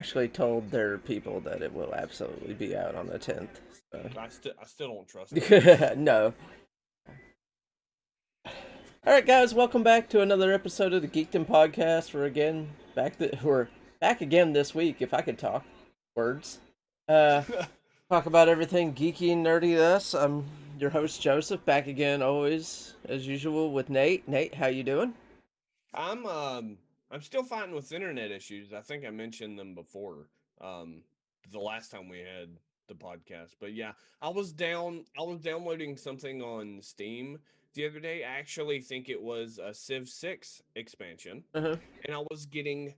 actually told their people that it will absolutely be out on the 10th. So. I still don't trust them. No. All right, guys, welcome back to another episode of the Geekdom podcast. We're back again this week. If I could talk words, uh, talk about everything geeky and nerdy to us. I'm your host Joseph, back again, always as usual with Nate. Nate, how you doing? I'm I'm still fighting with internet issues. I think I mentioned them before. Um, the last time we had the podcast, but yeah, I was downloading something on Steam the other day. I actually think it was a Civ 6 expansion, Uh huh. and I was getting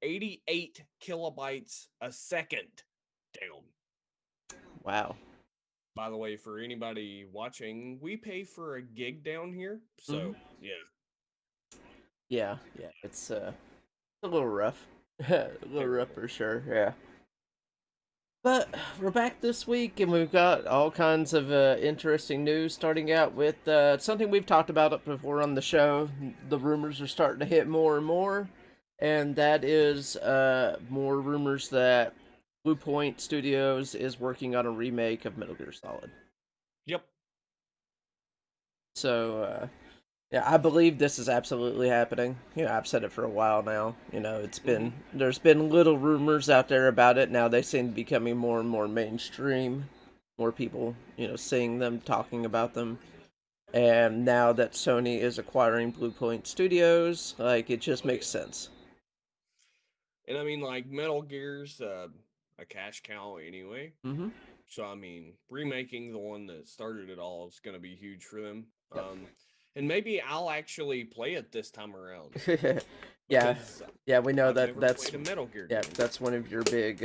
88 kilobytes a second down. Wow. By the way, for anybody watching, we pay for a gig down here, Hmm. so yeah. Yeah, yeah. It's a little rough. A little rough Terrible. for sure. Yeah. But we're back this week, and we've got all kinds of interesting news. Starting out with something we've talked about up before on the show. The rumors are starting to hit more and more, and that is more rumors that Blue Point Studios is working on a remake of Metal Gear Solid. Yep. So yeah, I believe this is absolutely happening. I've said it for a while now. Hmm. There's been little rumors out there about it. Now they seem to be becoming more and more mainstream. More people, seeing them, talking about them. And now that Sony is acquiring Blue Point Studios, like it just Oh makes yeah. sense. And I mean, like Metal Gear's a cash cow anyway. Mhm. So I mean, remaking the one that started it all is going to be huge for them. And maybe I'll actually play it this time around Yep. Yeah. because Yeah, we know I've that never played a Metal Gear yeah, game. that's one of your big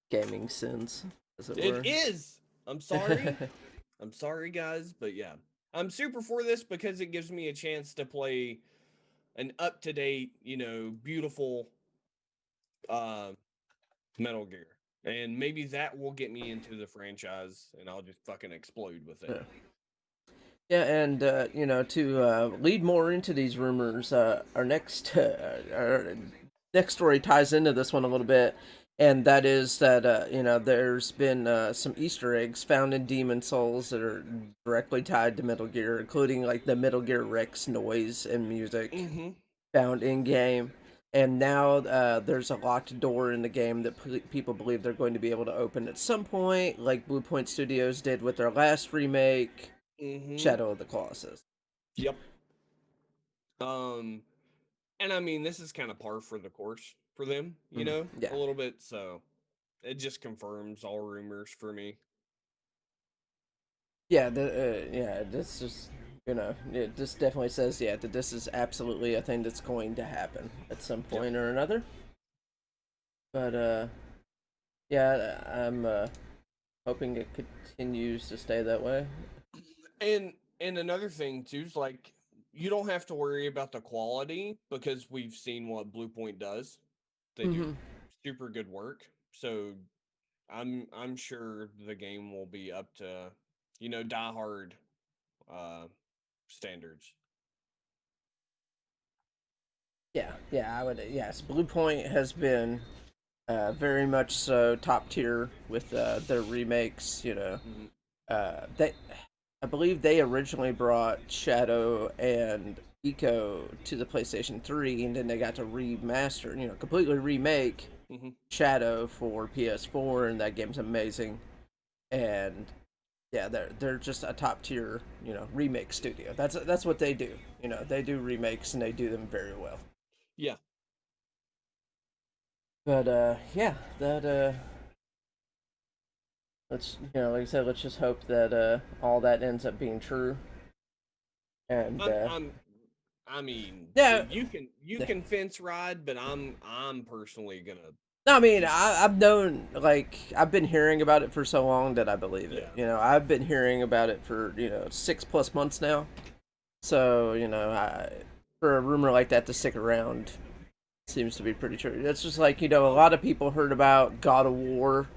gaming sins, as it It were. is. I'm sorry. I'm sorry, guys, but yeah, I'm super for this because it gives me a chance to play an up to date, beautiful uh, Metal Gear. And maybe that will get me into the franchise and I'll just fucking explode with it. Yeah. Yeah, and to lead more into these rumors, our next story ties into this one a little bit, and that is that there's been some Easter eggs found in Demon Souls that are directly tied to Metal Gear, including like the Metal Gear Rex noise and music Mm-hmm. found in game. And now there's a locked door in the game that people believe they're going to be able to open at some point, like Blue Point Studios did with their last remake, Mm-hmm. Shadow of the Colossus. Yep. Um, and I mean, this is kind of par for the course for them, Mhm. a Yeah, little bit. So it just confirms all rumors for me. yeah, yeah. This is it just definitely says that this is absolutely a thing that's going to happen at some Yep. point or another. But yeah, I'm hoping it continues to stay that way. And another thing too is like you don't have to worry about the quality because we've seen what Blue Point does. They do Hmm. super good work. So I'm sure the game will be up to, diehard uh standards. Yeah, yeah, I would. Yes, Blue Point has been very much so top tier with their remakes. Hmm. They I believe they originally brought Shadow and Eco to the PlayStation 3, and then they got to remaster, completely remake Hmm. Shadow for PS4, and that game's amazing. And yeah, they're just a top tier, remake studio. That's what they do. They do remakes and they do them very well. Yeah. But yeah, that let's like I said, let's just hope that all that ends up being true. And I'm I'm I mean, yeah, you can fence ride, but I'm personally gonna no, I mean, just I've known, like, I've been hearing about it for so long that I believe it. yeah. I've been hearing about it for, 6+ months now. So, for a rumor like that to stick around seems to be pretty true. It's just like, a Oh lot of people heard about God of War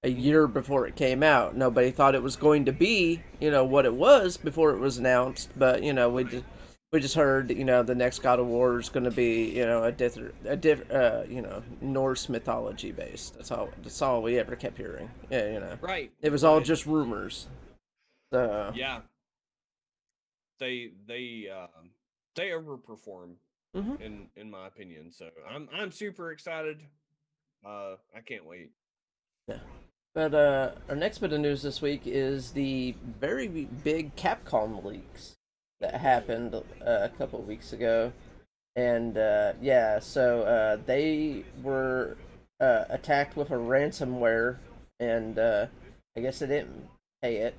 a yeah. Hmm. year before it came out. Nobody thought it was going to be, what it was before it was announced. But, Right. we just heard, the next God of War is going to be, Norse mythology based. That's all we ever kept hearing. Yeah, Right, it was all right. just rumors. So, Yeah, they overperform hmm in my opinion. So I'm super excited. I can't wait. yeah. But our next bit of news this week is the very big Capcom leaks that happened a couple of weeks ago. And yeah, so they were attacked with a ransomware, and I guess they didn't pay it.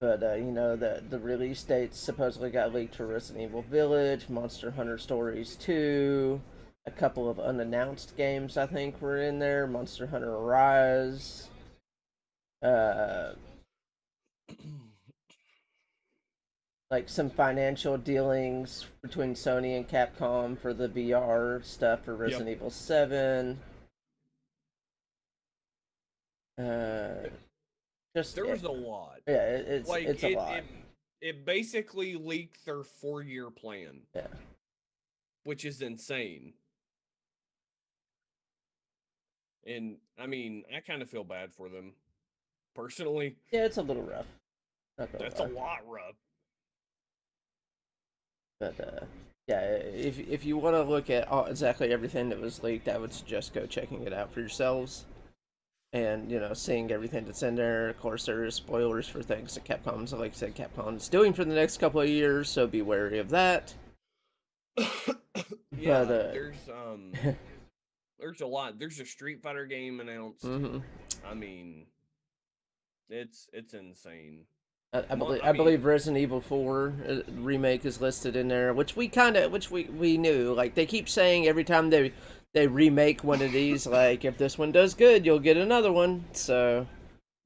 But the release dates supposedly got leaked for Resident Evil Village, Monster Hunter Stories 2, a couple of unannounced games I think were in there, Monster Hunter Rise, uh, like some financial dealings between Sony and Capcom for the VR stuff for Yep. Resident Evil 7. Uh, just There yeah, was a lot. it's Like it's a lot. it basically leaked their 4-year plan, Yeah, which is insane. And I mean, I kind of feel bad for them personally. yeah, it's a little rough. Not gonna That's a lie, lot rough. but yeah, if you want to look at exactly everything that was leaked, I would suggest go checking it out for yourselves and seeing everything that's in there. Of course, there is spoilers for things that Capcom's, like I said, Capcom's doing for the next couple of years, so be wary of that. But Yeah, there's a lot. There's a Street Fighter game announced. mhm. I mean, it's insane. I believe I I mean, believe Resident Evil 4 remake is listed in there, which we knew. Like they keep saying every time they remake one of these, like if this one does good, you'll get another one. So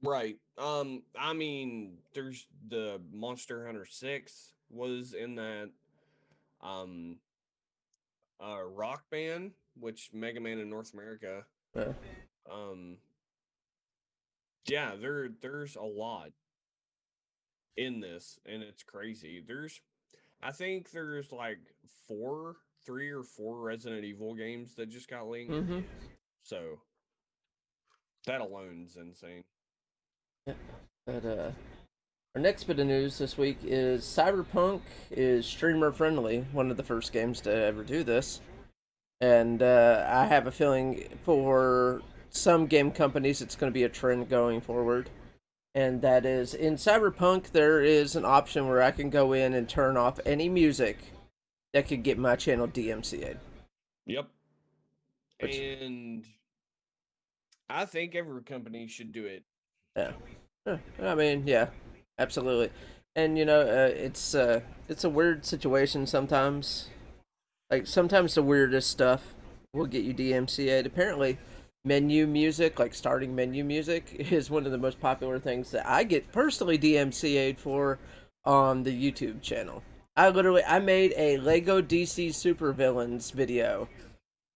right. I mean, there's the Monster Hunter 6 was in that um Rock Band, which Mega Man in North America. uh, Um yeah, there's a lot in this and it's crazy. I think there's like four, 3 or 4 Resident Evil games that just got linked. hmm So that alone's insane. yeah. But our next bit of news this week is Cyberpunk is streamer friendly. One of the first games to ever do this, and I have a feeling for some game companies it's going to be a trend going forward. And that is in Cyberpunk, there is an option where I can go in and turn off any music that could get my channel DMCA'd. Yep. Which, And I think every company should do it. yeah, I mean, yeah, absolutely. And it's a weird situation sometimes. Like sometimes the weirdest stuff will get you DMCA'd. Apparently, menu music, like starting menu music, is one of the most popular things that I get personally DMCA'd for on the YouTube channel. I made a Lego DC Supervillains video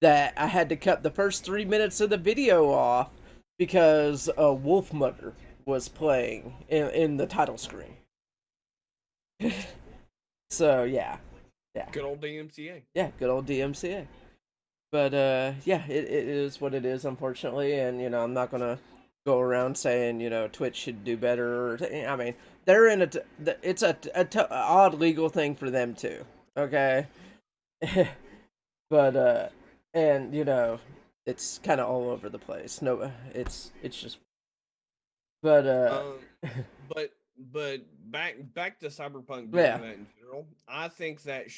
that I had to cut the first 3 minutes of the video off because Wolf Mother was playing in the title screen. So yeah, Good old DMCA. yeah, good old DMCA. But yeah, it is what it is, unfortunately. And I'm not gonna go around saying Twitch should do better. I mean, they're in it's a odd legal thing for them too. Okay, but and it's kind of all over the place. No, it's just. But Um, but back to Cyberpunk yeah, doing that in general. I think that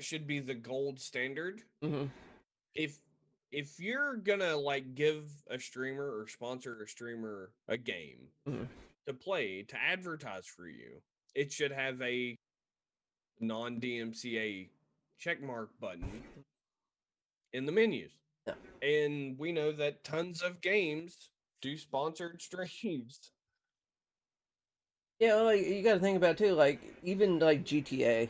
should be the gold standard. hmm If if you're gonna like give a streamer or sponsor a streamer a game hmm to play to advertise for you, it should have a non DMCA checkmark button in the menus. yeah. And we know that tons of games do sponsored streams. Yeah, well, like, you got to think about too. Like even like GTA,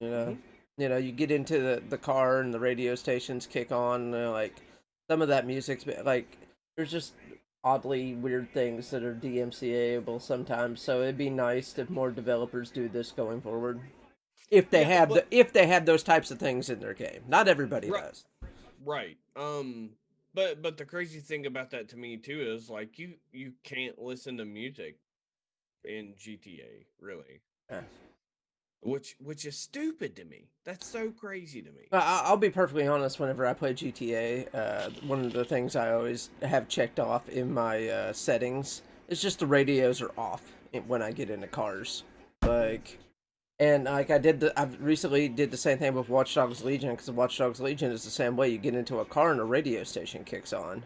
you know, Hmm. you get into the car and the radio stations kick on. Like some of that music's like there's just oddly weird things that are DMCA-able sometimes. So it'd be nice if more developers do this going forward. Yeah, but If they have those types of things in their game. Not everybody right, does. right. But the crazy thing about that to me too is like you can't listen to music in GTA really, Yeah. which is stupid to me. That's so crazy to me. I'll be perfectly honest. Whenever I play GTA, one of the things I always have checked off in my settings is just the radios are off when I get into cars. Like, and like I recently did the same thing with Watch Dogs Legion because Watch Dogs Legion is the same way. You get into a car and a radio station kicks on.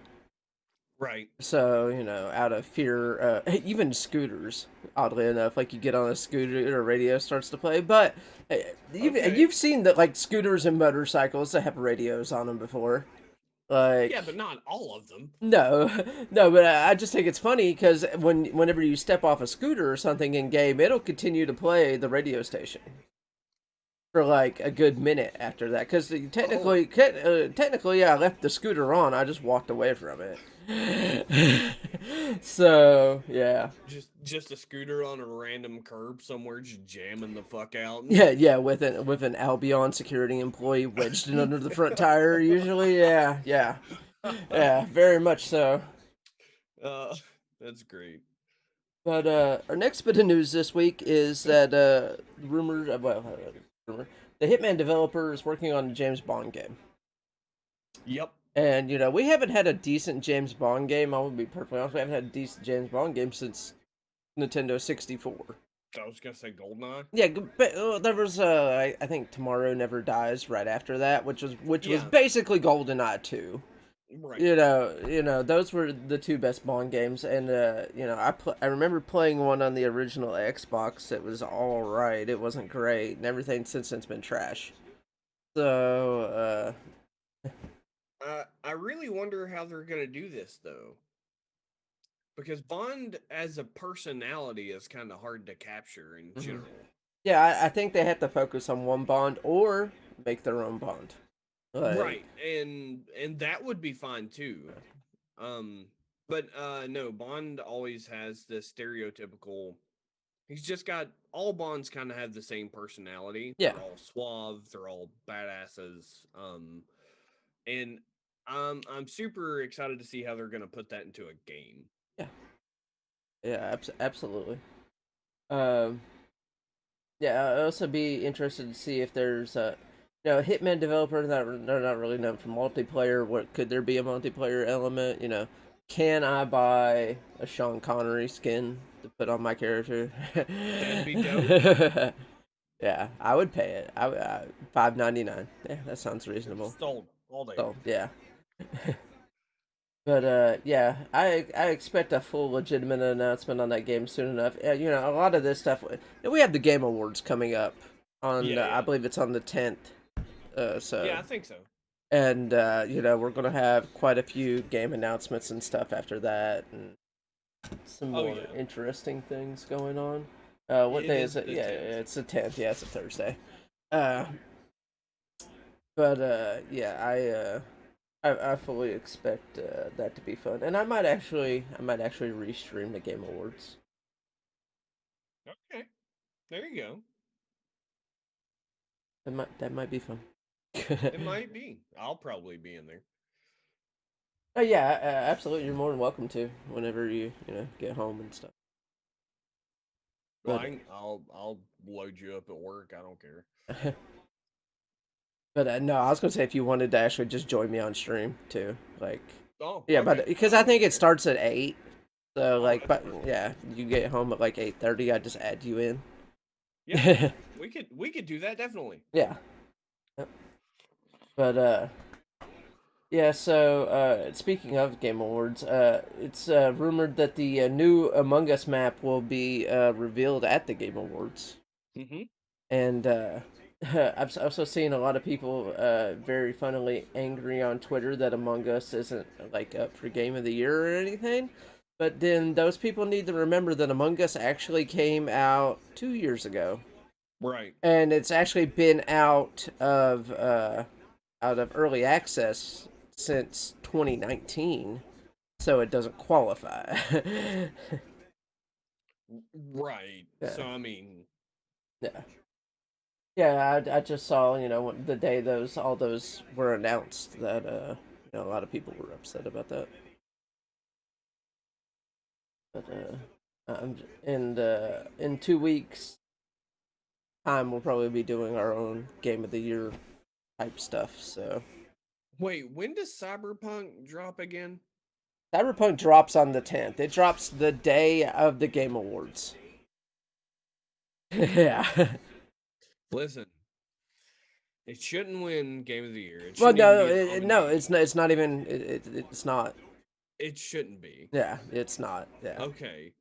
Right. So, out of fear, even scooters, oddly enough, like you get on a scooter, a radio starts to play. But Okay. you've seen that, like, scooters and motorcycles that have radios on them before. Yeah, Like, but not all of them. no, no, but I just think it's funny because whenever you step off a scooter or something in game, it'll continue to play the radio station for like a good minute after that. Because Oh, technically, yeah, I left the scooter on. I just walked away from it. So yeah, just a scooter on a random curb somewhere, just jamming the fuck out. yeah, with an Albion security employee wedged in under the front tire. Usually, yeah, very much so. uh, that's great. But our next bit of news this week is that rumored, rumor, the Hitman developer is working on a James Bond game. Yep. And we haven't had a decent James Bond game. I will be perfectly honest. We haven't had a decent James Bond game since Nintendo 64. I was gonna say Goldeneye. Yeah, but there was I think Tomorrow Never Dies right after that, which was Yeah. basically GoldenEye 2. Right. Those were the two best Bond games, and I remember playing one on the original Xbox. It was all right. It wasn't great, and everything since then's been trash. So I really wonder how they're gonna do this though, because Bond as a personality is kind of hard to capture in mhm. general. Yeah, I think they have to focus on one Bond or make their own Bond. Like, Right, and that would be fine too. Um, but no, Bond always has this stereotypical. He's just got all Bonds kind of have the same personality. yeah, They're all suave. They're all badasses. And I'm super excited to see how they're gonna put that into a game. yeah, yeah, absolutely. Um, yeah, I'd also be interested to see if there's a Hitman developer that they're not really known for multiplayer. What could there be a multiplayer element? Can I buy a Sean Connery skin to put on my character? That'd be dope. Yeah, I would pay it. $5.99. Yeah, that sounds reasonable. Sold all day. So yeah. But yeah, I expect a full legitimate announcement on that game soon enough. A lot of this stuff. We have the Game Awards coming up on. Yeah, I yeah, believe it's on the 10th. So yeah. I think so. and we're gonna have quite a few game announcements and stuff after that, and some Oh more yeah, interesting things going on. What it day is is it? the Yeah, 10th. it's the 10th. Yeah, it's a Thursday. Uh, but yeah, I fully expect that to be fun, and I might actually restream the Game Awards. Okay, there you go. That might be fun. It might be. I'll probably be in there. Oh yeah, absolutely. You're more than welcome to whenever you get home and stuff. Well, But I'll load you up at work. I don't care. but no, I was gonna say if you wanted to actually just join me on stream too, like Oh, yeah, okay. but because I I wouldn't think it care. starts at 8, so Oh, like, that's but perfect. yeah, you get home at like 8:30. I just add you in. Yeah, we could do that definitely. Yeah, but yeah. So speaking of Game Awards, it's rumored that the new Among Us map will be revealed at the Game Awards. Mm-hmm. And I've also seen a lot of people very funnily angry on Twitter that Among Us isn't like up for Game of the Year or anything. But then those people need to remember that Among Us actually came out 2 years ago, Right. and it's actually been out of early access since 2019. so it doesn't qualify. Right. Yeah, So I mean, yeah, yeah. I just saw the day all those were announced that a lot of people were upset about that. But and in 2 weeks time we'll probably be doing our own game of the year type stuff. So wait, when does Cyberpunk drop again? Cyberpunk drops on the 10th. It drops the day of the Game Awards. Yeah. Listen, it shouldn't win Game of the Year. It Well, shouldn't even no, be a no, nominee. it's not even. It's not. It shouldn't be. Yeah, it's not. Yeah, Okay.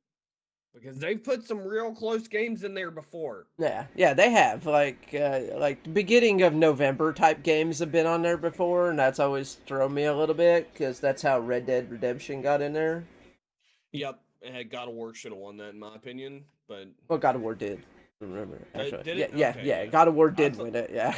Because they've put some real close games in there before. yeah, yeah. They have like the beginning of November type games have been on there before, and that's always thrown me a little bit because that's how Red Dead Redemption got in there. Yep, God of War should have won that in my opinion, but Well, God of War did. Remember, actually, did yeah, it? yeah, Okay, yeah. yeah. God of War I did thought win it. Yeah.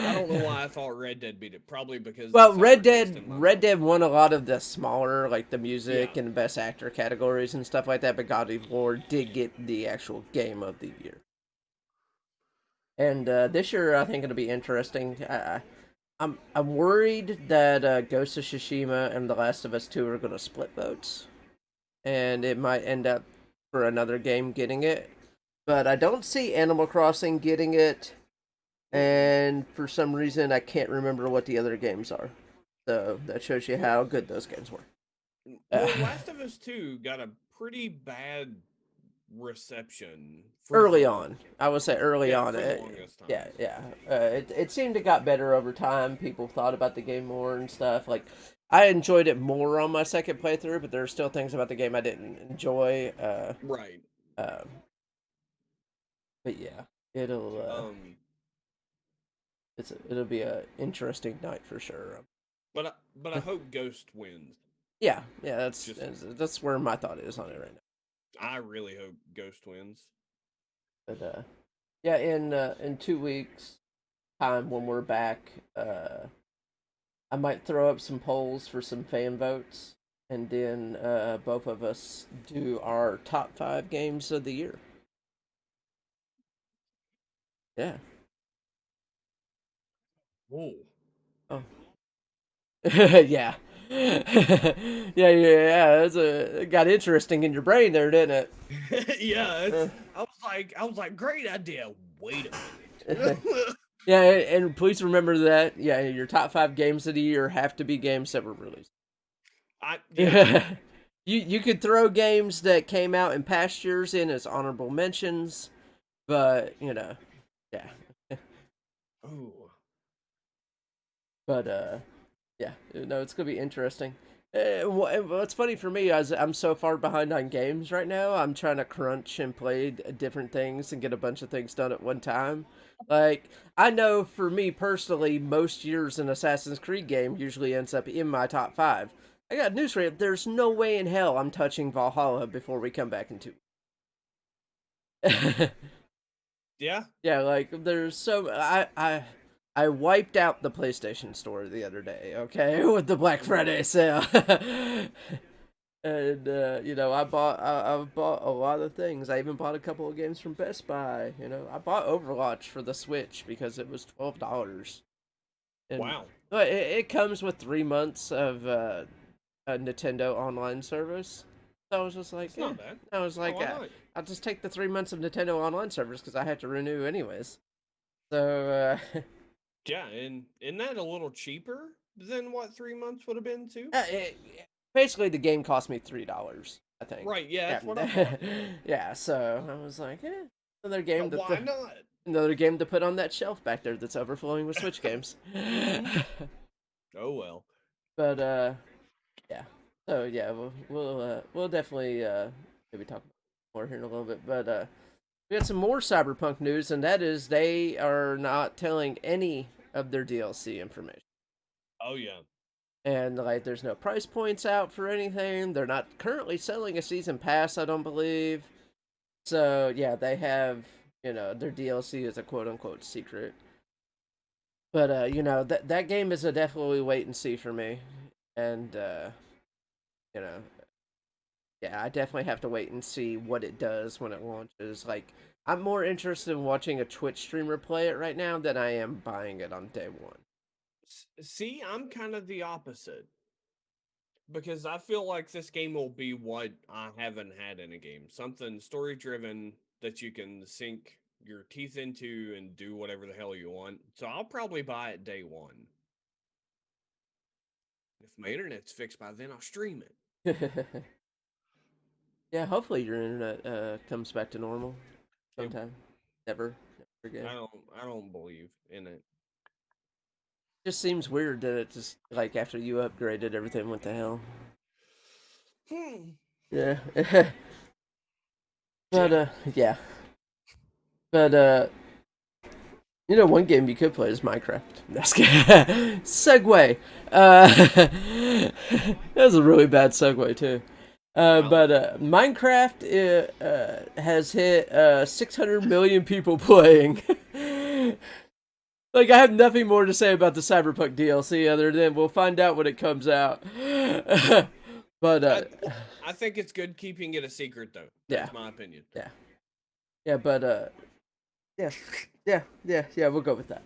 I don't know why I thought Red Dead beat it. Probably because the Well, sour taste in my Red mouth. Dead won a lot of the smaller, like the Yeah. music and best actor categories and stuff like that. But God of War did get the actual game of the year. And this year, I think it'll be interesting. I'm worried that Ghost of Tsushima and The Last of Us 2 are going to split votes, and it might end up for another game getting it. But I don't see Animal Crossing getting it, Mm-mm. and for some reason, I can't remember what the other games are. So that shows you Well, how good those games were. Uh, Last of Us 2 got a pretty bad reception for early the on, I would say early on, for the longest yeah, time. yeah. It seemed it got better over time. People thought about the game more and stuff. Like I enjoyed it more on my second playthrough, but there are still things about the game I didn't enjoy. Right. Um, but yeah, it'll Um it'll be a interesting night for sure. but I hope Ghost wins. Yeah, yeah. Just That's where my thought is on it right now. I really hope Ghost wins. But yeah, in 2 weeks time when we're back, I might throw up some polls for some fan votes, and then both of us do our top 5 games of the year. Yeah. Whoa. Oh. Yeah. Yeah, yeah, yeah. It got interesting in your brain there, didn't Yeah, it's it? I was like, great idea. Wait a Uh, minute. yeah, and please remember that. Yeah, your top 5 games of the year have to be games that were released. Yeah. You could throw games that came out in past years in as honorable mentions, but yeah. Oh. But yeah, no, it's gonna be interesting. What's funny for me is I'm so far behind on games right now. I'm trying to crunch and play different things and get a bunch of things done at one time. Like I know for me personally, most years an Assassin's Creed game usually ends up in my top 5. I got news for you. There's no way in hell I'm touching Valhalla before we come back into. Yeah. Yeah, like there's so I wiped out the PlayStation Store the other day, okay, with the Black Friday sale. And I bought a lot of things. I even bought a couple of games from Best Buy. I bought Overwatch for the Switch because it was $12, and Wow. but it comes with 3 months of a Nintendo Online service. So I was just like, That's not bad. I was Oh, like, why not? I'll just take the 3 months of Nintendo Online service because I had to renew anyways. So Yeah, and isn't that a little cheaper than what 3 months would have been too? basically the game cost me $3, I think. Right, yeah, Yeah, that's what I thought. yeah. So I was like, another game Why not? another game to put on that shelf back there that's overflowing with Switch games. Hmm. Oh well. But yeah. So yeah, we'll definitely maybe talk more here in a little bit. But we got some more Cyberpunk news, and that is they are not telling any of their DLC information. Oh yeah. And like there's no price points out for anything. They're not currently selling a season pass, I don't believe. So yeah, they have their DLC is a quote unquote secret. But that game is a definitely wait and see for me. And you know, yeah, I definitely have to wait and see what it does when it launches. Like, I'm more interested in watching a Twitch streamer play it right now than I am buying it on day one. See, I'm kind of the opposite because I feel like this game will be what I haven't had in a game, something story driven that you can sink your teeth into and do whatever the hell you want. So I'll probably buy it day one. If my internet's fixed by then, I'll stream it. Yeah, hopefully your internet comes back to normal it sometime. Never, never again. I don't believe in it. Just seems weird that it just like after you upgraded, everything went to hell. Hmm. Yeah, but Yeah. yeah, but one game you could play is Minecraft. That's segue. That was a really bad segue too. Well, But Minecraft has hit 600 million people playing. Like, I have nothing more to say about the Cyberpunk DLC other than we'll find out when it comes out. But I I think it's good keeping it a secret though. yeah, That's my opinion. yeah, yeah. But yeah, yeah. We'll go with that.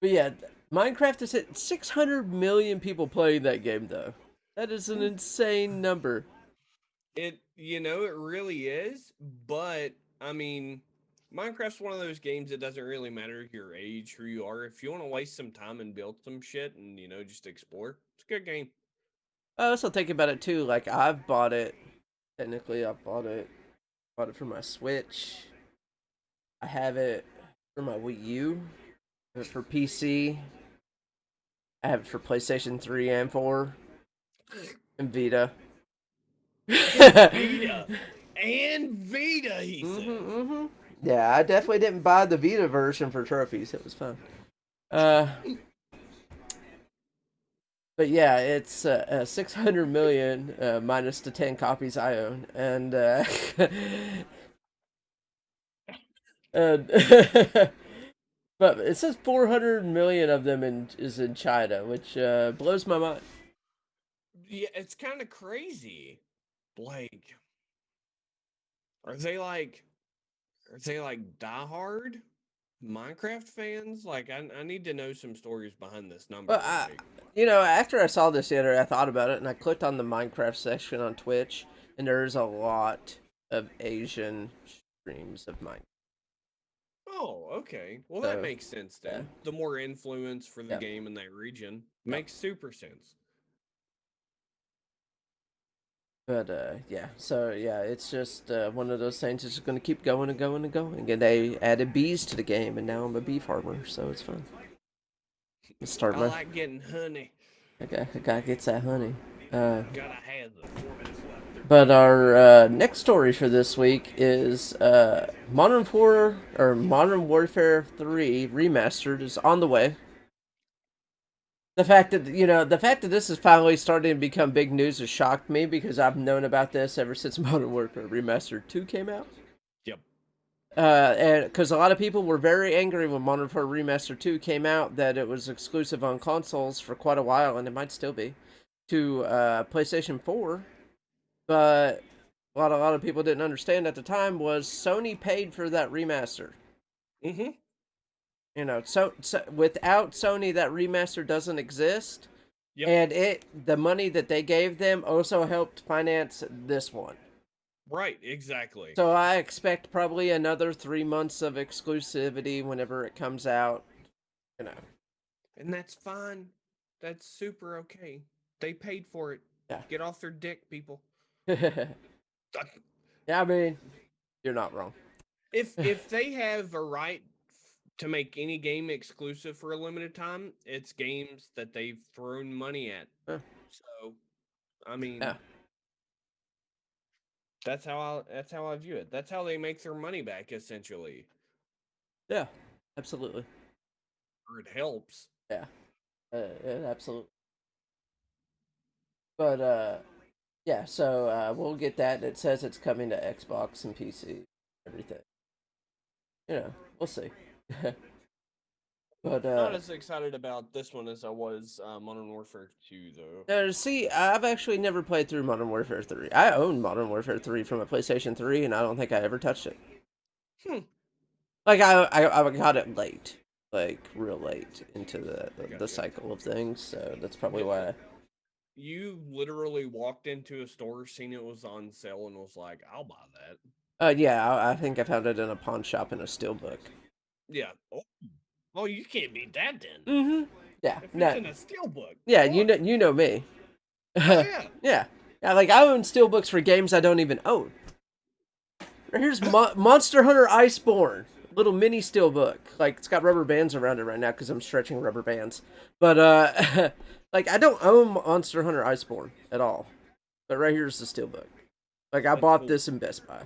But yeah, Minecraft has hit 600 million people playing that game though. That is an insane number. It really is, but I mean, Minecraft's one of those games that doesn't really matter your age, who you are. If you want to waste some time and build some shit and just explore, it's a good game. I also think about it too. Like, I've bought it. Technically, I bought it for my Switch. I have it for my Wii U. I have it for PC. I have it for PlayStation 3 and 4 and Vita. And Vita. And Vita, he says. Mm-hmm. Yeah, I definitely didn't buy the Vita version for trophies. It was fun. Uh, but yeah, it's 600 million minus the 10 copies I own, and but it says 400 million of them is in China, which blows my mind. Yeah, it's kind of crazy. Like, are they like are they like diehard Minecraft fans? Like, I need to know some stories behind this number. Well, after I saw this the other, I thought about it, and I clicked on the Minecraft section on Twitch, and there's a lot of Asian streams of Minecraft. Oh, okay. Well, that So, makes sense yeah, then. The more influence for the yeah, game in that region yeah. makes super sense. But yeah, so yeah, it's just one of those things that's going to keep going and going and going. And they added bees to the game, and now I'm a bee farmer, so it's fun. Start I my like getting honey. I gotta get that honey. Uh, Gotta have them. But our next story for this week is Modern Warfare 3 Remastered is on the way. The fact that this is finally starting to become big news has shocked me because I've known about this ever since Modern Warfare Remastered 2 came out. Yep. And because a lot of people were very angry when Modern Warfare Remastered 2 came out that it was exclusive on consoles for quite a while, and it might still be, to PlayStation 4. But a lot of people didn't understand at the time was Sony paid for that remaster. Mm-hmm. So without Sony, that remaster doesn't exist, Yep. and the money that they gave them also helped finance this one. Right. Exactly. So I expect probably another 3 months of exclusivity whenever it comes out. You know, And that's fine. That's super okay. They paid for it. yeah, Get off their dick, people. yeah. I mean, you're not wrong. If they have a right to make any game exclusive for a limited time, it's games that they've thrown money at. So, I mean, Yeah, that's how I view it. That's how they make their money back essentially. yeah, absolutely. Or it helps. Yeah, absolutely. But yeah, so we'll get that. It says it's coming to Xbox and PC, everything. We'll see. But Not as excited about this one as I was Modern Warfare 2, though. see, I've actually never played through Modern Warfare 3. I own Modern Warfare 3 from a PlayStation 3, and I don't think I ever touched it. Hmm. Like I got it late, like real late into I the gotcha. cycle of things. So that's probably Did why. you literally walked into a store, seen it was on sale, and was like, "I'll buy that." Yeah, I think I found it in a pawn shop in a steelbook. Yeah. Oh, you can't beat that then. Mm-hmm. Yeah. If it's No. in a steel book, Yeah. boy. You know me. Oh yeah. Yeah. Yeah. Like I own steelbooks for games I don't even own. Here's Monster Hunter Iceborne, little mini steelbook. Like it's got rubber bands around it right now because I'm stretching rubber bands. But like I don't own Monster Hunter Iceborne at all. But right here's the steelbook. Like I That's bought cool. this in Best Buy.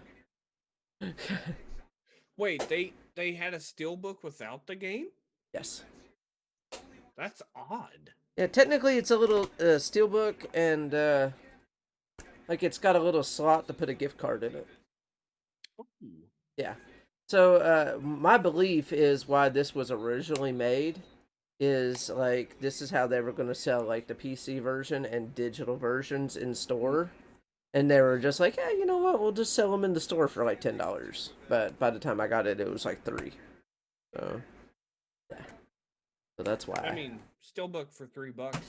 Wait, they had a steel book without the game? Yes. That's odd. Yeah, technically it's a little steelbook, and like it's got a little slot to put a gift card in it. Ooh. Yeah. So my belief is why this was originally made is like this is how they were going to sell like the PC version and digital versions in store. And they were just like, yeah, you know what? We'll just sell them in the store for like $10. But by the time I got it, it was like 3. So yeah, so that's I why mean, steel book for $3.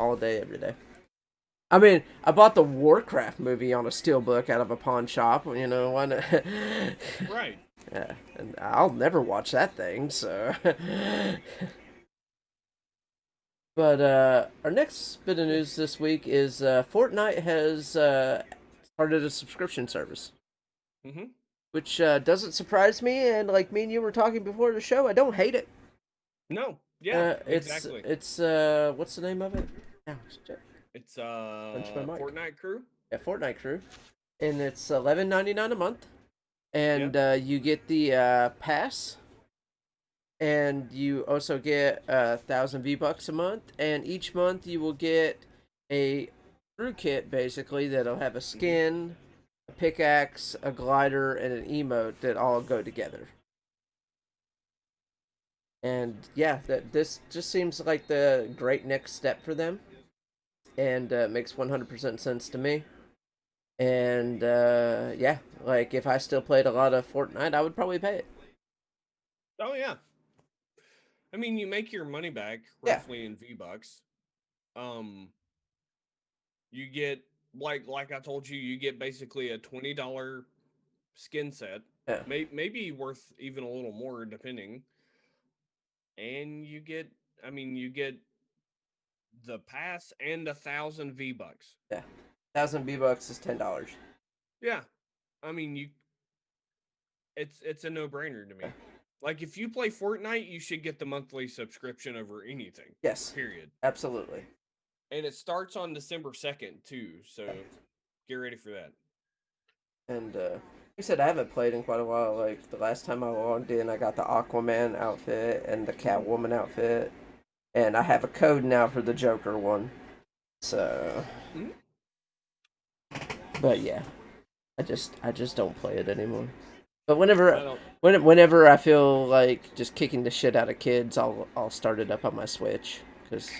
all day, every day. I mean, I bought the Warcraft movie on a steelbook out of a pawn shop. You know, one. Right. Yeah, and I'll never watch that thing. So, but our next bit of news this week is Fortnite has started a subscription service, Mm-hmm. which doesn't surprise me. And like me and you were talking before the show, I don't hate it. No. Yeah. Exactly. It's what's the name of it? Ouch, It's punch my mic. Fortnite crew. Yeah, Fortnite Crew, and it's 11.99 a month, and Yep. you get the pass, and you also get 1,000 V bucks a month, and each month you will get a crew kit basically that'll have a Mm-hmm. skin, a pickaxe, a glider, and an emote that all go together. And yeah, that this just seems like the great next step for them, and makes 100% sense to me. And yeah, like if I still played a lot of Fortnite, I would probably pay it. Oh yeah. I mean, you make your money back Yeah, roughly in V bucks. Um, you get like I told you, you get basically a $20 skin set, yeah, maybe worth even a little more depending, and you get, I mean, you get the pass and 1,000 V bucks. yeah. 1,000 V bucks is $10. Yeah, I mean, it's a no brainer to Yeah. me. Like if you play Fortnite, you should get the monthly subscription over anything. Yes, Period. absolutely. And it starts on December 2nd too, so Yeah. get ready for that. And like I said, I haven't played in quite a while. Like the last time I logged in, I got the Aquaman outfit and the Mm-hmm. Catwoman outfit, and I have a code now for the Joker one. So, Mm-hmm. but yeah, I just don't play it anymore. But I don't. whenever I feel like just kicking the shit out of kids, I'll start it up on my Switch because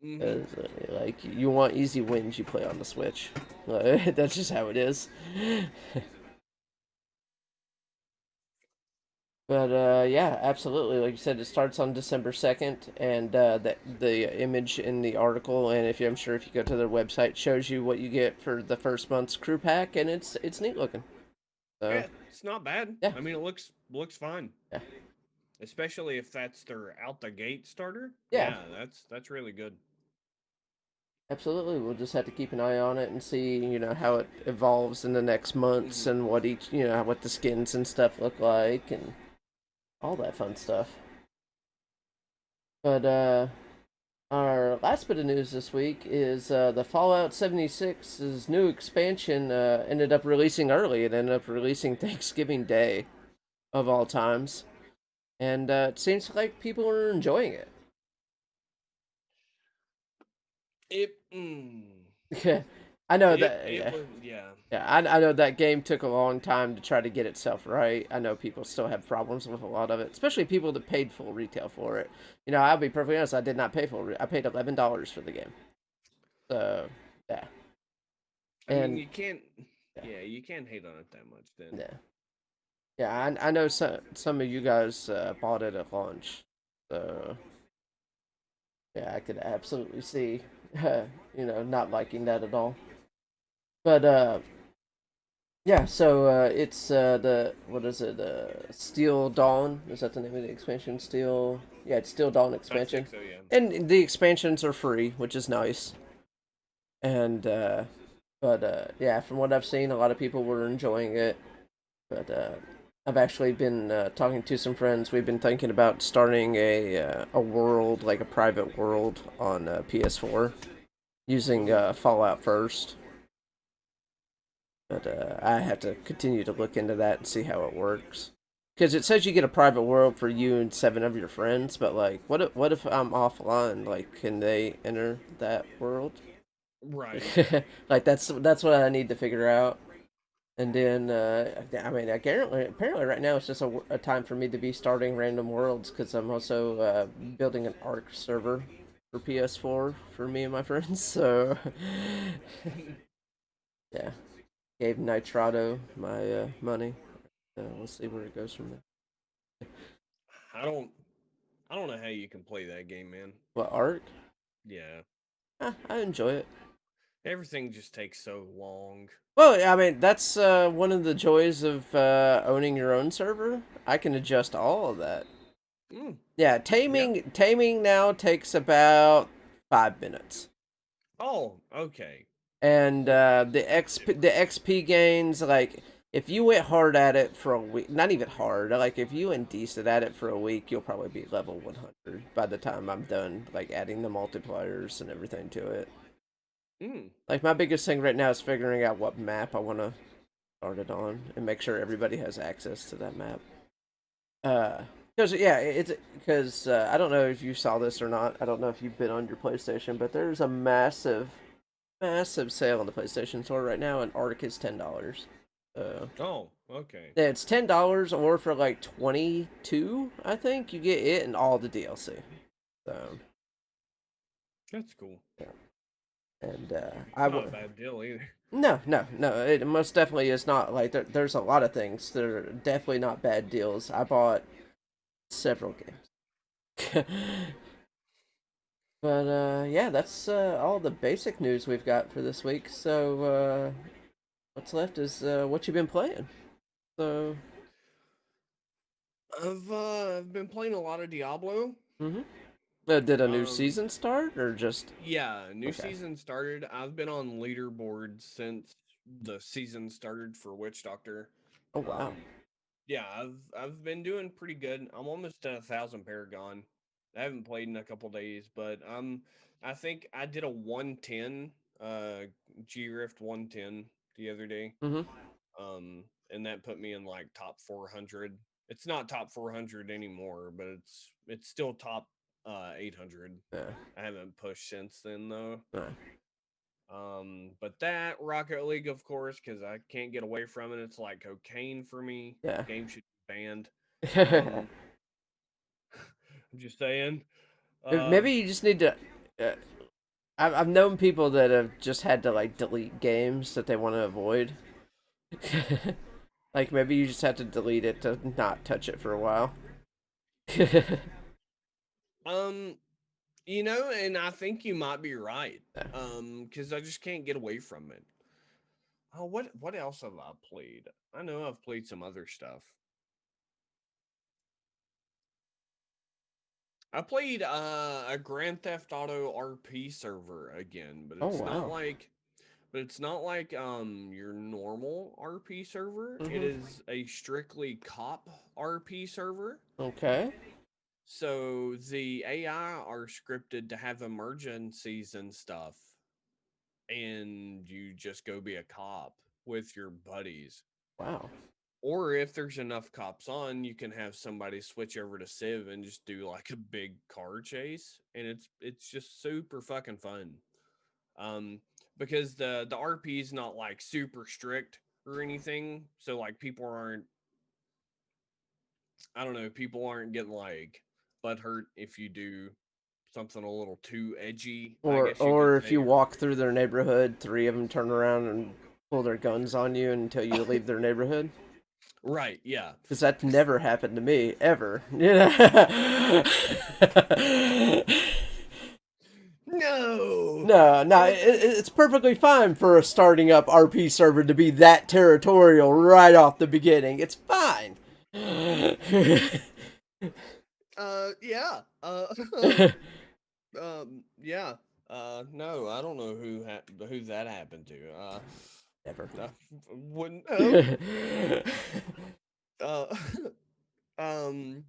Mm-hmm. like you want easy wins, you play on the Switch. That's just how it is. But yeah, absolutely. Like you said, it starts on December 2nd, and the image in the article, and if you, I'm sure if you go to their website, shows you what you get for the first month's crew pack, and it's neat looking. So Yeah, it's not bad. yeah, I mean, it looks fine, yeah, especially if that's their out the gate starter. yeah. Yeah, that's really good. Absolutely. We'll just have to keep an eye on it and see, how it evolves in the next months Mm-hmm. and what each, what the skins and stuff look like and all that fun stuff. But our last bit of news this week is the Fallout 76's new expansion ended up releasing early. It ended up releasing Thanksgiving Day of all times. And it seems like people are enjoying It. Mm, it. I know that. It Yeah, was, yeah. yeah. I know that game took a long time to try to get itself right. I know people still have problems with a lot of it, especially people that paid full retail for it. I'll be perfectly honest. I did not pay full. I paid $11 for the game. So yeah, I mean, and you can't. yeah, Yeah, you can't hate on it that much then. yeah, yeah. I know some of you guys bought it at launch. So yeah, I could absolutely see, not liking that at all. But yeah. So it's the what is it? Steel Dawn. Is that the name of the expansion? Steel. Yeah, it's Steel Dawn I expansion, think so. Yeah. and the expansions are free, which is nice. And but yeah, from what I've seen, a lot of people were enjoying it. But I've actually been talking to some friends. We've been thinking about starting a world, like a private world on PS4 using Hmm. Fallout first. But I have to continue to look into that and see how it works. Because it says you get a private world for you and 7 of your friends, but like, what if I'm offline? Like, can they enter that world? Right. Like that's what I need to figure out. And then, I mean, apparently right now it's just a time for me to be starting random worlds because I'm also building an Arc server for PS4 for me and my friends. So, yeah, gave Nitrado my money. We'll see where it goes from there. I don't. I don't know how you can play that game, man. What Arc? Yeah. I enjoy it. Everything just takes so long. Well, I mean, that's one of the joys of owning your own server. I can adjust all of that. Mm, Yeah, yeah. taming now takes about 5 minutes. Oh, okay. And Well, the XP gains, like if you went hard at it for a week, not even hard, like if you went decent at it for a week, you'll probably be level 100 by the time I'm done, like adding the multipliers and everything to it. mm, Like my biggest thing right now is figuring out what map I want to start it on and make sure everybody has access to that map. Because yeah, it's because I don't know if you saw this or not. I don't know if you've been on your PlayStation, but there's a massive sale on the PlayStation Store right now, and Arctic is $10. Uh, oh, okay. yeah, it's $10, or for like 22, I think you get it and all the DLC. So That's cool. yeah, and It's not a bad deal either. no, it most definitely is not. Like there's a lot of things that are definitely not bad deals. I bought several games. But yeah, that's all the basic news we've got for this week. So what's left is what you've been playing. So, I've been playing a lot of Diablo. mm-hmm. Did a new Um, season start or just yeah, new okay? season started. I've been on leaderboards since the season started for Witch Doctor. Oh wow. Yeah, I've been doing pretty good. I'm almost at 1,000 Paragon. I haven't played in a couple days, but I think I did a 110 G Rift 110 the other day. Mm-hmm. And that put me in like top 400. It's not top 400 anymore, but it's still top 800. Yeah. I haven't pushed since then though. Yeah. But that Rocket League, of course, because I can't get away from it. It's like cocaine for me. Yeah. Game should be banned. Um, I'm just saying. Maybe you just need to. Uh, I've known people that have just had to like delete games that they want to avoid. Like maybe you just have to delete it to not touch it for a while. um, and I think you might be right. Because I just can't get away from it. Oh, what else have I played? I know I've played some other stuff. I played a Grand Theft Auto RP server again, Oh wow. but it's not like your normal RP server. It Mm-hmm. is a strictly cop RP server. Okay. So the AI are scripted to have emergencies and stuff, and you just go be a cop with your buddies. Wow. Or if there's enough cops on, you can have somebody switch over to Civ and just do like a big car chase, and it's just super fucking fun. Um, because the RP is not like super strict or anything, so like people aren't, I don't know, people aren't getting like butthurt if you do something a little too edgy, I guess you could Or if say. you Or walk through their neighborhood, three of them turn around and pull their guns on you until you leave their neighborhood. right, yeah. Because that never happened to me ever. You know? No. No, no, Well, it's perfectly fine for a starting up RP server to be that territorial right off the beginning. It's fine. yeah. Yeah. No, I don't know who that happened to. Never. I wouldn't know. Uh, um,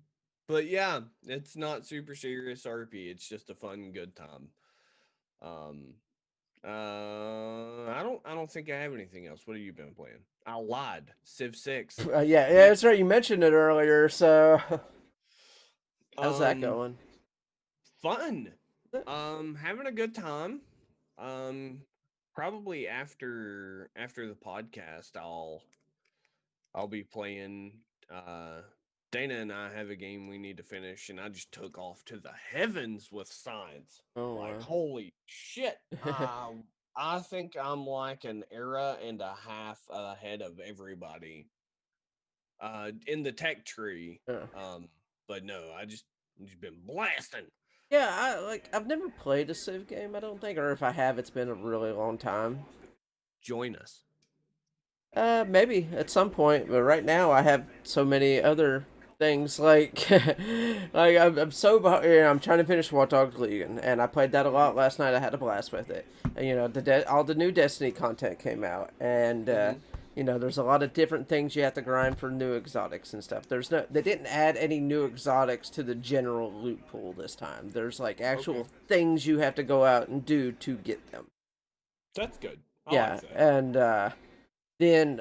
but yeah, it's not super serious RP. It's just a fun, good time. Um, I don't think I have anything else. What have you been playing? I lied. Civ 6. Yeah, Beat that's right. You mentioned it earlier. So, how's that um going? fun. Having a good time. Um Probably after the podcast I'll be playing. uh Dana and I have a game we need to finish, and I just took off to the heavens with science. Like, Oh, holy shit. wow. I think I'm like an era and a half ahead of everybody in the tech tree. Yeah. Um but no, just been blasting. Yeah, I've never played a Civ game, I don't think, or if I have, it's been a really long time. Join us. Maybe at some point, but right now I have so many other things like, like I'm so behind, I'm trying to finish Watch Dogs Legion, and I played that a Hmm. lot last night. I had a blast with it. And, all the new Destiny content came out, and Hmm. there's a lot of different things you have to grind for new exotics and stuff. They didn't add any new exotics to the general loot pool this time. There's like Okay. actual things you have to go out and do to get them. That's good. I like Yeah, that. and then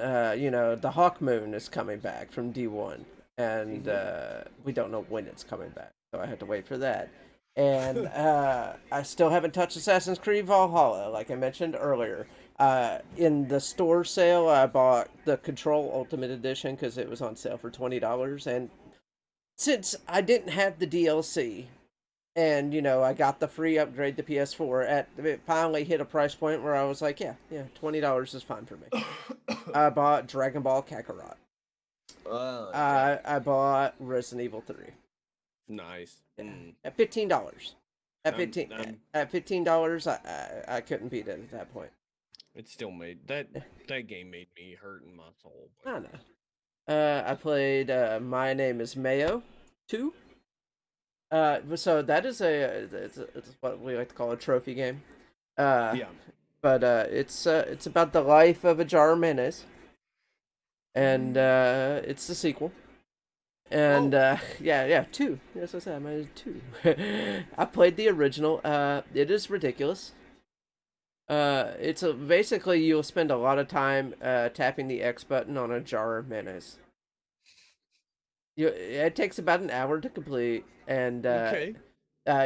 the Hawk Moon is coming back from D1, and Hmm. we don't know when it's coming back, so I had to wait for that. And I still haven't touched Assassin's Creed Valhalla, like I mentioned earlier. In the store sale, I bought the Control Ultimate Edition because it was on sale for $20, and since I didn't have the DLC, and I got the free upgrade to PS4, it finally hit a price point where I was like, yeah, $20 is fine for me. I bought Dragon Ball Kakarot. Yeah. I bought Resident Evil 3. Nice. Yeah, Mm. at $15. At I'm, 15 I'm, at $15, I couldn't beat it at that point. it still made that game made me hurt in my soul. I don't know. I played My Name Is Mayo 2. So that is it's what we like to call a trophy game. Uh, Yeah. but it's about the life of a jar of mayonnaise, and it's the sequel. And Oh, yeah, two. Yes, I said I made two. I played the original. It is ridiculous. Basically you'll spend a lot of time tapping the X button on a jar of mayonnaise. It takes about an hour to complete, and okay.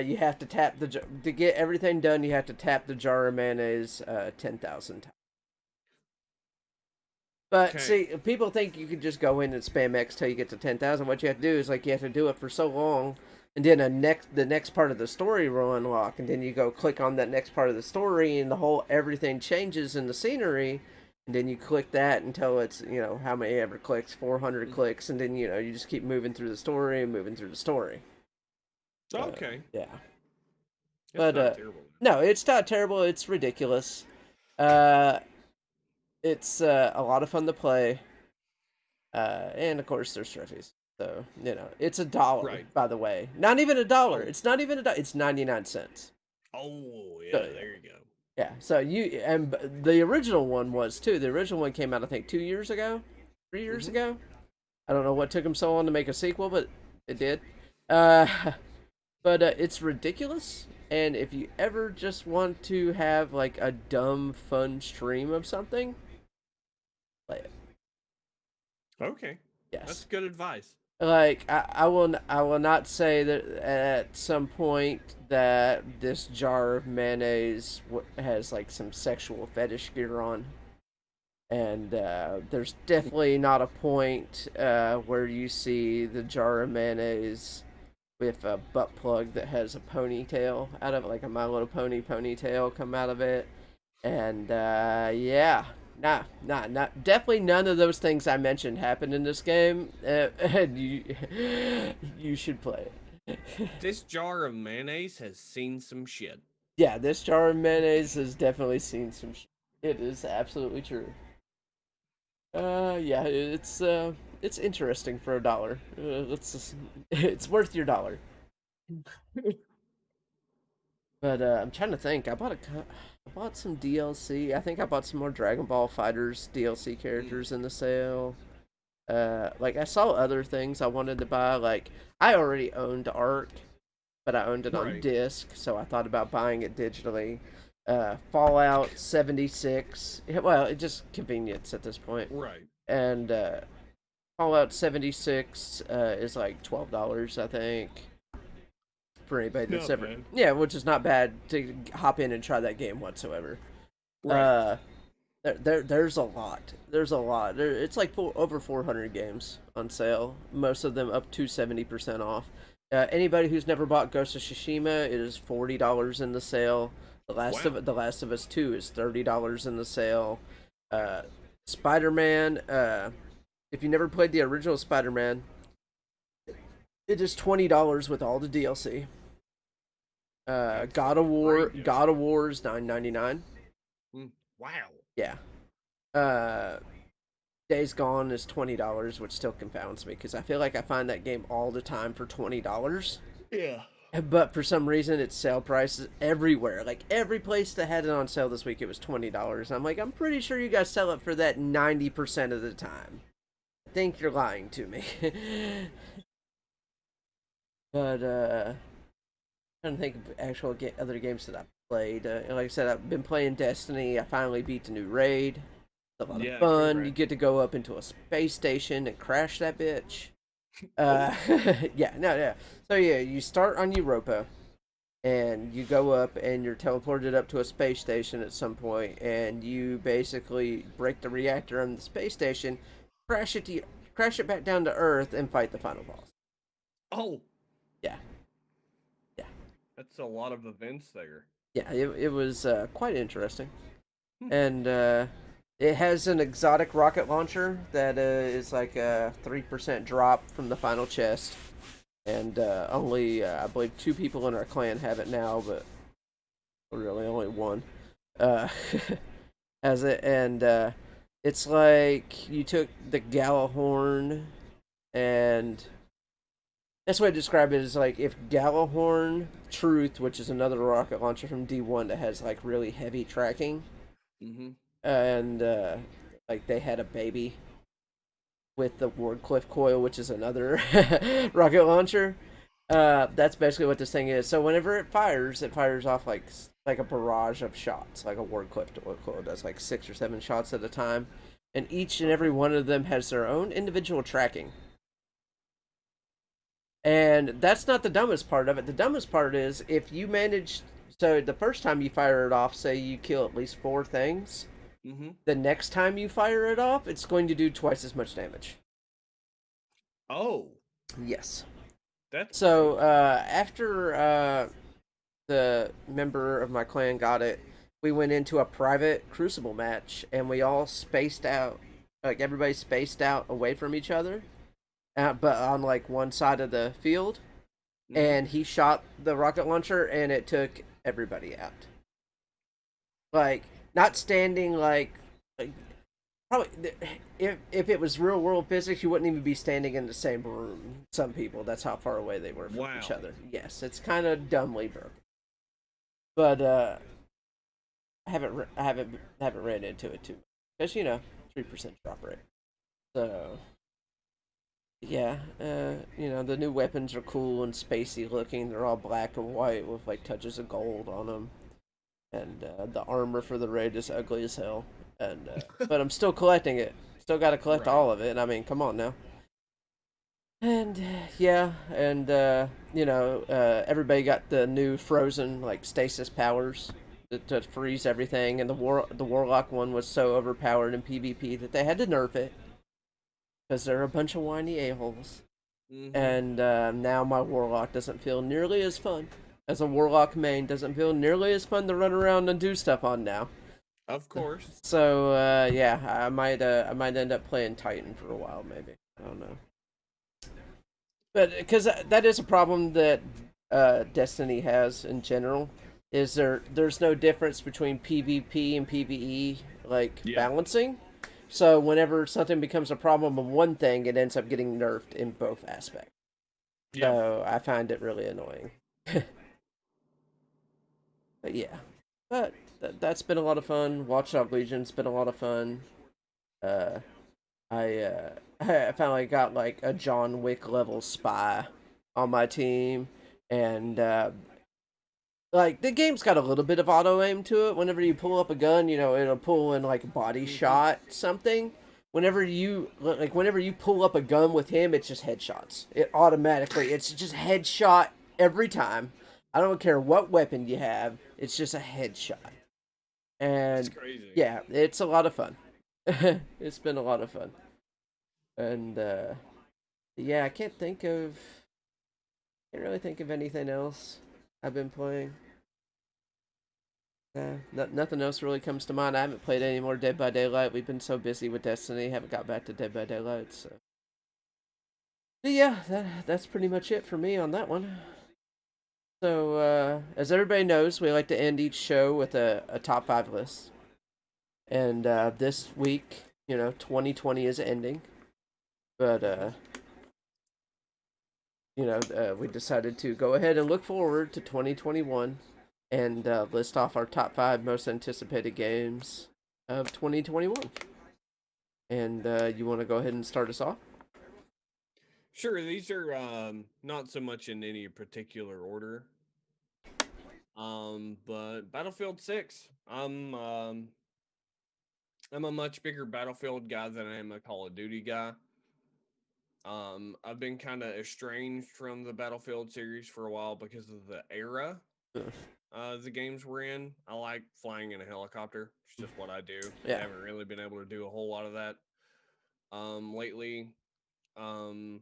you have to tap to get everything done. You have to tap the jar of mayonnaise 10,000 times. But Okay. see, people think you can just go in and spam X till you get to 10,000. What you have to do is like you have to do it for so long, and then the next part of the story will unlock, and then you go click on that next part of the story, and the whole everything changes in the scenery, and then you click that until it's how many ever clicks, 400 Mm. clicks, and then you just keep moving through the story and moving through the story. Okay. Yeah, It's but not terrible. no, it's not terrible. It's ridiculous. Uh, it's a lot of fun to play. And of course, there's trophies. So it's $1. Right. By the way, not even $1. Oh. It's not even a dollar. It's 99 cents. Oh, So yeah, yeah, there you go. yeah. So the original one was too. The original one came out I think 2 years ago, 3 years Hmm. ago. I don't know what took them so long to make a sequel, but it did. Uh, but it's ridiculous. And if you ever just want to have like a dumb, fun stream of something, play it. Okay. That's Yes. good advice. Like I will not say that at some point that this jar of mayonnaise has like some sexual fetish gear on, and there's definitely not a point where you see the jar of mayonnaise with a butt plug that has a ponytail out of it, like a My Little Pony ponytail come out of it, and yeah. Definitely none of those things I mentioned happened in this game, and you should play it. This jar of mayonnaise has seen some shit. Yeah, this jar of mayonnaise has definitely seen some. It is absolutely true. Yeah, it's interesting for $1. It's worth your dollar. But I'm trying to think. I bought some DLC. I think I bought some more Dragon Ball Fighters DLC Mm, characters in the sale. Like I saw other things I wanted to buy. Like I already owned Ark, but I owned it on right, disc, so I thought about buying it digitally. Fallout 76. Well, it just convenience at this point. right. And Fallout 76 is like $12, I think, for anybody that's Not ever. bad. Yeah, which is not bad to hop in and try that game whatsoever. Right. Uh, there's a lot. There's a lot. It's like over 400 games on sale. Most of them up to 70% off. Anybody who's never bought Ghost of Tsushima, it is $40 in the sale. Wow. The Last of Us 2 is $30 in the sale. Uh, Spider Man. If you never played the original Spider Man, it is $20 with all the DLC. That's outrageous. God of War is $9.99. Mm, wow. Yeah. Uh, Days Gone is $20, which still confounds me because I feel like I find that game all the time for $20. Yeah. But for some reason, its sale prices everywhere. Like every place that had it on sale this week, it was $20. I'm like, I'm pretty sure you guys sell it for that 90% of the time. I think you're lying to me. But trying to think of actual other games that I've played. Like I said, I've been playing Destiny. I finally beat the new raid. It's a lot of Yeah, fun. You congrats. get to go up into a space station and crash that bitch. Uh, Oh, yeah, no, yeah. So yeah, you start on Europa, and you go up, and you're teleported up to a space station at some point, and you basically break the reactor on the space station, crash it to crash it back down to Earth, and fight the final boss. oh, Yeah, yeah, that's a lot of events there. yeah. It was quite interesting. Hmm. And it has an exotic rocket launcher that is like a 3% drop from the final chest. And only, I believe, two people in our clan have it now, but really only one uh, has it. And it's like you took the Galahorn, and that's what I describe it as like if Galahorn Truth, which is another rocket launcher from D1 that has like really heavy tracking, Mm-hmm. and like they had a baby with the Wardcliff coil, which is another rocket launcher. That's basically what this thing is. So whenever it fires off like a barrage of shots, like a Wardcliff coil does, like 6 or 7 shots at a time, and each and every Okay. one of them has their own individual tracking. And that's not the dumbest part of it. The dumbest part is if you manage. So the first time you fire it off, say you kill at least 4 things. Mm-hmm. The next time you fire it off, it's going to do twice as much damage. Oh, Yes. that's So crazy. after the member of my clan got it, we went into a private crucible match, and we all spaced out. Like everybody spaced out away from each other, but on like one side of the field. Mm-hmm. And he shot the rocket launcher, and it took everybody out. Like not standing like probably if it was real world physics, you wouldn't even be standing in the same room. Some people, that's how far away they were from each Wow. other. Yes, it's kind of dumbly broken, but I haven't ran into it too much because 3% drop rate. So yeah, the new weapons are cool and spacey looking. They're all black and white with like touches of gold on them, and the armor for the raid is ugly as hell. And but I'm still collecting it. Still got to collect Right. all of it. I mean, come on now. And yeah, and everybody got the new frozen like stasis powers to freeze everything, and the warlock one was so overpowered in PvP that they had to nerf it because they're a bunch of whiny a holes. Mm-hmm. And now my warlock doesn't feel nearly as fun as a warlock main. Doesn't feel nearly as fun to run around and do stuff on now. Of course. So yeah, I might end up playing Titan for a while, maybe. I don't know. But because that is a problem that Destiny has in general, is there's no difference between PvP and PvE like Yeah. balancing. So whenever something becomes a problem of one thing, it ends up getting nerfed in both aspects. Yeah. So I find it really annoying. But yeah, but that's been a lot of fun. Watchdog Legion's been a lot of fun. Uh, I finally got like a John Wick level spy on my team, and like the game's got a little bit of auto aim to it. Whenever you pull up a gun, it'll pull in like body Mm-hmm. shot something. Whenever you pull up a gun with him, it's just headshots. It's just headshot every time. I don't care what weapon you have. It's just a headshot. That's And crazy. yeah, it's a lot of fun. It's been a lot of fun. And yeah, can't really think of anything else I've been playing. Nothing else really comes to mind. I haven't played any more Dead by Daylight. We've been so busy with Destiny, haven't got back to Dead by Daylight. So, but yeah, that's pretty much it for me on that one. So, as everybody knows, we like to end each show with a top five list. And this week, 2020 is ending, but we decided to go ahead and look forward to 2021 and list off our top five most anticipated games of 2021. And you want to go ahead and start us off? Sure, these are not so much in any particular order. But Battlefield 6. I'm a much bigger Battlefield guy than I am a Call of Duty guy. I've been kind of estranged from the Battlefield series for a while because of the era the games we're in. I like flying in a helicopter. It's just what I do. Yeah. Haven't really been able to do a whole lot of that lately. Um,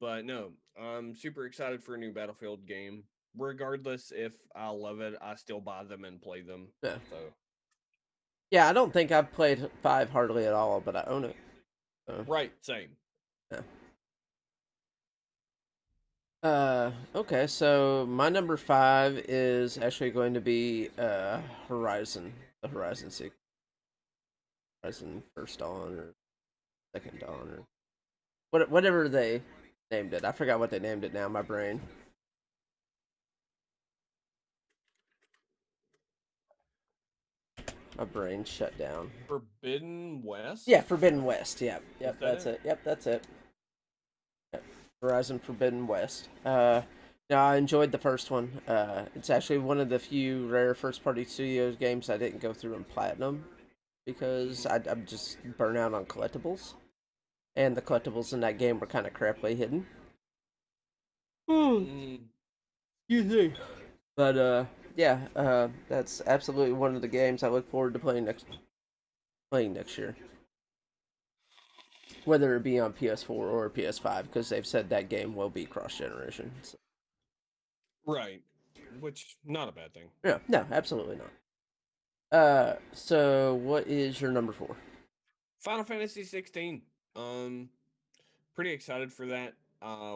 but no, I'm super excited for a new Battlefield game. Regardless if I love it, I still buy them and play them. Yeah. So Yeah, I don't think I've played five hardly at all, but I own it. So, right, same. yeah. Okay, so my number five is actually going to be Horizon, the Horizon sequel, Horizon First Dawn or Second Dawn or whatever they named it. I forgot what they named it now. My brain. My brain shut down. Forbidden West. Yeah, Forbidden West. Yep, Is yep, that that's it? it. Yep, that's it. Yep. Horizon Forbidden West. Yeah, I enjoyed the first one. It's actually one of the few rare first-party studios games I didn't go through in platinum because I'm just burnt out on collectibles, and the collectibles in that game were kind of crappily hidden. Hmm. Mm, You think? But yeah, that's absolutely one of the games I look forward to playing next year, whether it be on PS4 or PS5, because they've said that game will be cross generation. So, right. Which not a bad thing. yeah, no, absolutely not. So what is your number four? Final Fantasy 16. Pretty excited for that.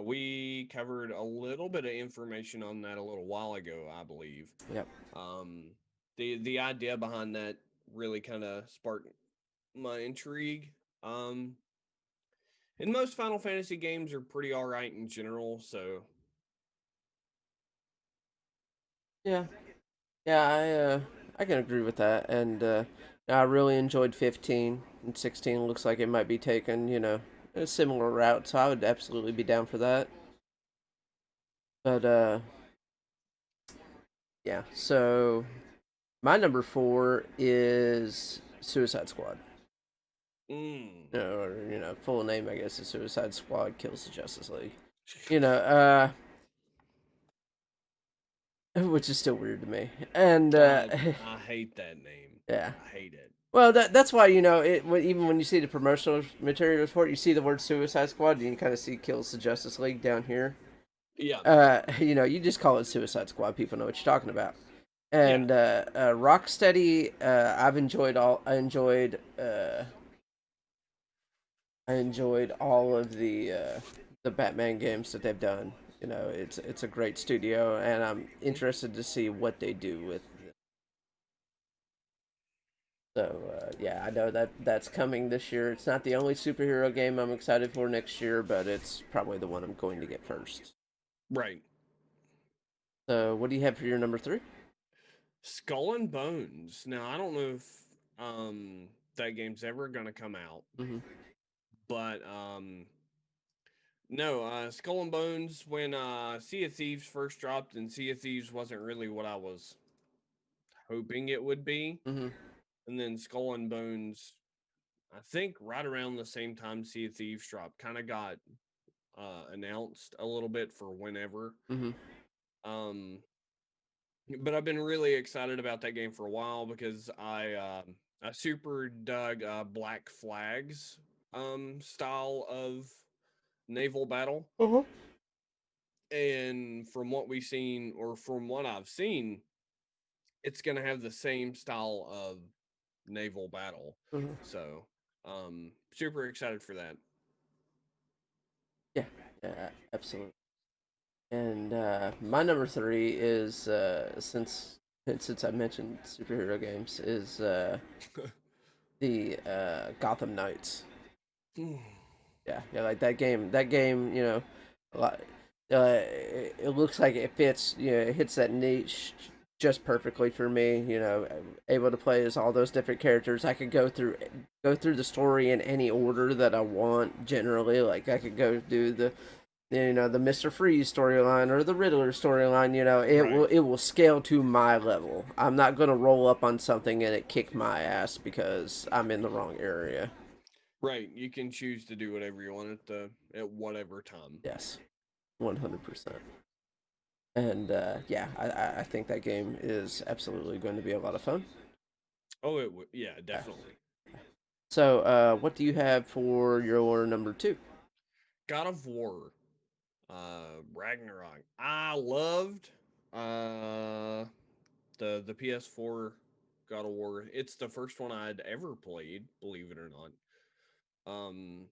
We covered a little bit of information on that a little while ago, I believe. Yep. Um, the idea behind that really kind of sparked my intrigue. Um, and most Final Fantasy games are pretty all right in general. So Yeah. Yeah, I can agree with that, and I really enjoyed 15, and 16 looks like it might be taking a similar route, so I would absolutely be down for that. But yeah, so my number four is Suicide Squad. Mm. Or full name I guess is Suicide Squad Kills the Justice League. Which is still weird to me. And I hate that name. yeah. I hate it. Well, that's why even when you see the promotional materials for it, you see the word Suicide Squad, and you kind of see Kills the Justice League down here. Yeah. You just call it Suicide Squad. People know what you're talking about. Yeah. And Rocksteady, I enjoyed all of the Batman games that they've done. It's a great studio, and I'm interested to see what they do with. So yeah, I know that's coming this year. It's not the only superhero game I'm excited for next year, but it's probably the one I'm going to get first. Right. So what do you have for your number three? Skull and Bones. Now I don't know if that game's ever gonna come out, Mm-hmm. but no, Skull and Bones when Sea of Thieves first dropped, and Sea of Thieves wasn't really what I was hoping it would be, Mm-hmm. and then Skull and Bones, I think right around the same time Sea of Thieves dropped, kind of got announced a little bit for whenever. Mm-hmm. Um, but I've been really excited about that game for a while because I super dug Black Flag's style of naval battle, Uh-huh. and from what we've seen, or from what I've seen, it's gonna have the same style of naval battle. Uh-huh. So, super excited for that. Yeah, yeah, absolutely. And my number three is since I mentioned superhero games is the Gotham Knights. Yeah, yeah, like that game. That game, a lot. It looks like it fits. It hits that niche just perfectly for me. Able to play as all those different characters. I could go through the story in any order that I want. Generally, like I could go do the Mister Freeze storyline or the Riddler storyline. It Right, will scale to my level. I'm not gonna roll up on something and it kick my ass because I'm in the wrong area. right. You can choose to do whatever you want at whatever time. Yes, 100%. And yeah, I think that game is absolutely going to be a lot of fun. Oh, it would. Yeah, Yeah. definitely. So, what do you have for your number two? God of War, Ragnarok. I loved uh the PS4 God of War. It's the first one I'd ever played, believe it or not. Um,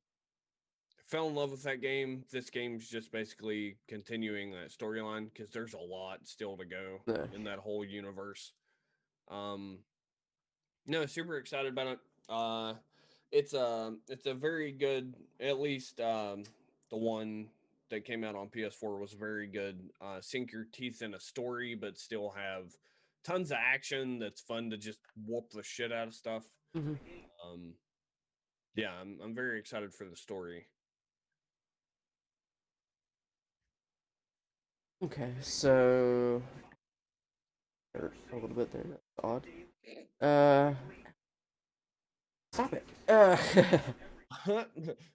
fell in love with that game. This game's just basically continuing that storyline because there's a lot still to go Uh, in that whole universe. Um, no, super excited about it. It's a very good. At least the one that came out on PS4 was very good. Sink your teeth in a story, but still have tons of action. That's fun to just whoop the shit out of stuff. mhm. Um, yeah, I'm very excited for the story. Okay, so a little bit there. That's odd. Uh, Stop it.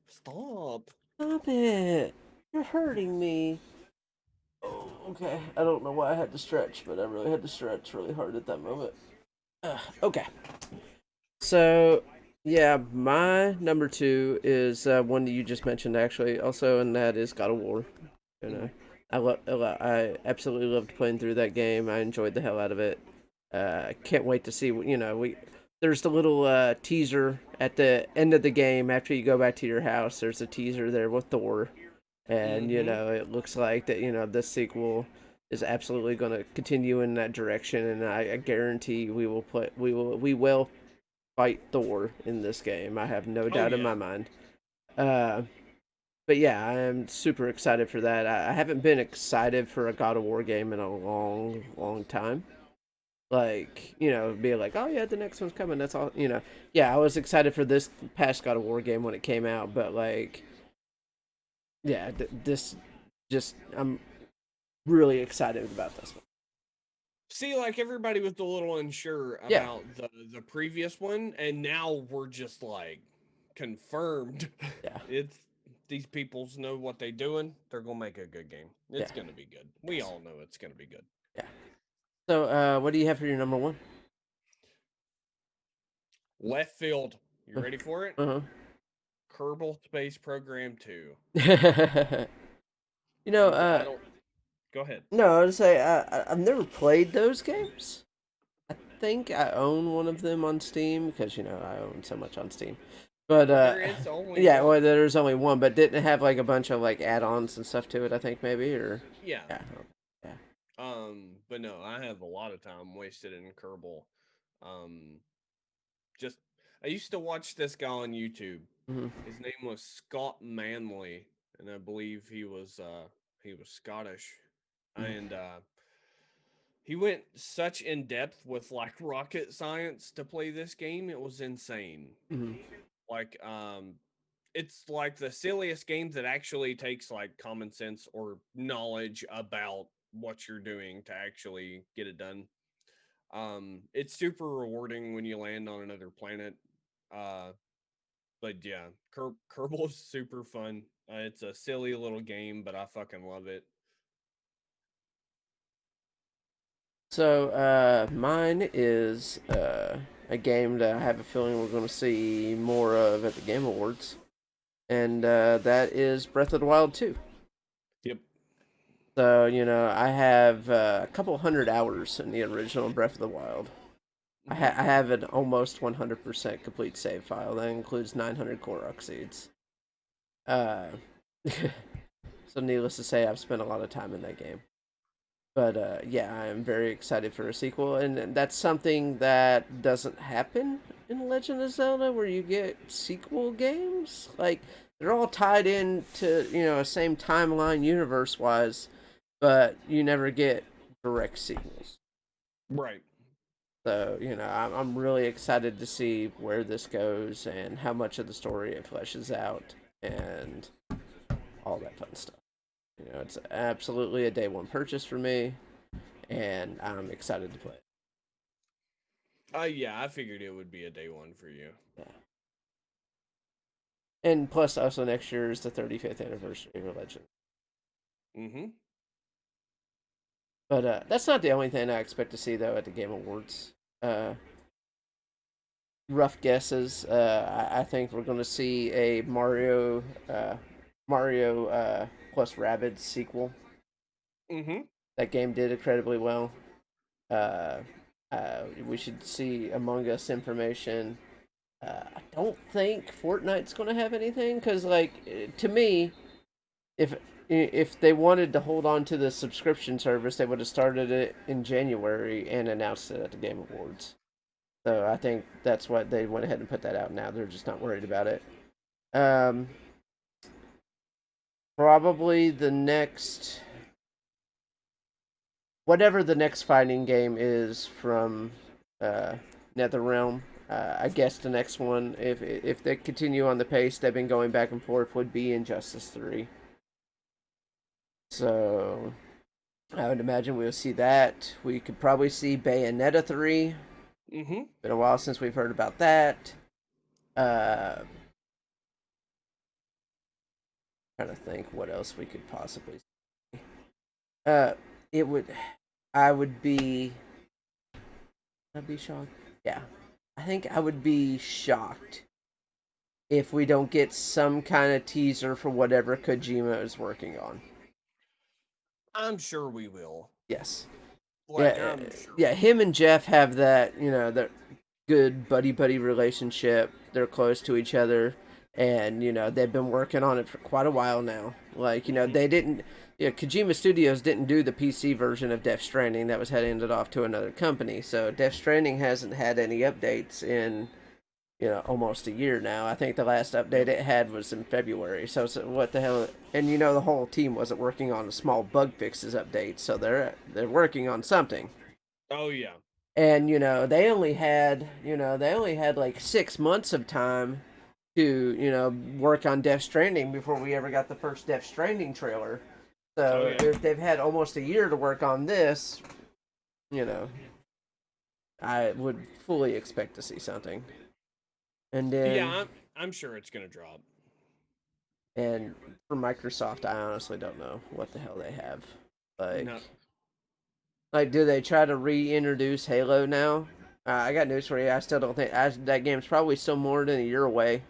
Stop. Stop it. You're hurting me. Oh, okay. I don't know why I had to stretch, but I really had to stretch really hard at that moment. Okay. So, yeah, my number two is one that you just mentioned, actually, also, and that is God of War. You know, I absolutely loved playing through that game. I enjoyed the hell out of it. Can't wait to see. There's the little teaser at the end of the game after you go back to your house. There's a teaser there with Thor, and Mm-hmm. it looks like that. This sequel is absolutely going to continue in that direction, and I guarantee we will fight Thor in this game. I have no Oh doubt in yeah. my mind. Uh, but yeah, I am super excited for that. I haven't been excited for a God of War game in a long, long time. Like, be like, oh yeah, the next one's coming. That's all. Yeah, I was excited for this past God of War game when it came out, but like, yeah, this just I'm really excited about this one. See, like everybody was a little unsure Yeah, about the previous one, and now we're just like confirmed. Yeah. It's these peoples know what they're doing. They're gonna make a good game. Yeah. It's gonna be good. We Yes. all know it's gonna be good. Yeah. So, what do you have for your number one? Left field. You ready for it? Uh Kerbal Space Program 2. huh. you know, I uh, don't. Go ahead. no, I would say I've never played those games. I think I own one of them on Steam because I own so much on Steam. But There is only yeah, one. well, there's only one, but didn't it have like a bunch of like add-ons and stuff to it. I think maybe or Yeah. yeah, yeah. But no, I have a lot of time wasted in Kerbal. Um, just I used to watch this guy on YouTube. Mm-hmm. His name was Scott Manley, and I believe he was Scottish, and he went such in depth with like rocket science to play this game. It was insane. Mm-hmm. Like it's like the silliest game that actually takes like common sense or knowledge about what you're doing to actually get it done. It's super rewarding when you land on another planet. Uh, but yeah, Kerbal is super fun. It's a silly little game, but I fucking love it. So mine is a game that I have a feeling we're going to see more of at the Game Awards, and that is Breath of the Wild 2. Yep. So, I have a couple hundred hours in the original Breath of the Wild. I have an almost 100% complete save file. That includes 900 Korok seeds. Uh, so, needless to say, I've spent a lot of time in that game. But yeah, I am very excited for a sequel. And that's something that doesn't happen in Legend of Zelda, where you get sequel games. Like, they're all tied into, a same timeline universe wise, but you never get direct sequels. Right. So, I'm really excited to see where this goes and how much of the story it fleshes out and all that fun stuff. It's absolutely a day one purchase for me, and I'm excited to play it. Yeah, I figured it would be a day one for you. Yeah. And plus, also next year is the 35th anniversary of Legend. Mm-hmm. But that's not the only thing I expect to see, though, at the Game Awards. Uh, rough guesses. I think we're going to see a Mario plus Rabbids sequel. Mm-hmm. That game did incredibly well. Uh, we should see Among Us information. I don't think Fortnite's going to have anything because, like, to me, if they wanted to hold on to the subscription service, they would have started it in January and announced it at the Game Awards. So I think that's what they went ahead and put that out now. They're just not worried about it. Um, probably the next, whatever the next fighting game is from NetherRealm. I guess the next one, if they continue on the pace they've been going back and forth, would be Injustice 3. So I would imagine we'll see that. We could probably see Bayonetta 3. Mm-hmm. Been a while since we've heard about that. Uh, trying to think what else we could possibly see. Uh, it would, I would be, I'd be shocked. Yeah, I think I would be shocked if we don't get some kind of teaser for whatever Kojima is working on. I'm sure we will. Yes. Like, Yeah, I'm sure yeah. we Him and Jeff have that, that good buddy buddy relationship. They're close to each other, and they've been working on it for quite a while now. Like will. they didn't. Yeah, Kojima Studios didn't do the PC version of Death Stranding. That was handed off to another company. So Death Stranding hasn't had any updates in almost a year now. I think the last update Yep. it had was in February. So what the hell? And the whole team wasn't working on a small bug fixes update. So they're working on something. Oh yeah. And they only had like 6 months of time to work on Death Stranding before we ever got the first Death Stranding trailer. Oh So yeah. if they've had almost a year to work on this, you know, I would fully expect to see something. And Yeah, then I'm sure it's gonna drop. and for Microsoft, I honestly don't know what the hell they have. No, Like, do they try to reintroduce Halo now? I got news for you. I still don't think that game's probably still more than a year away.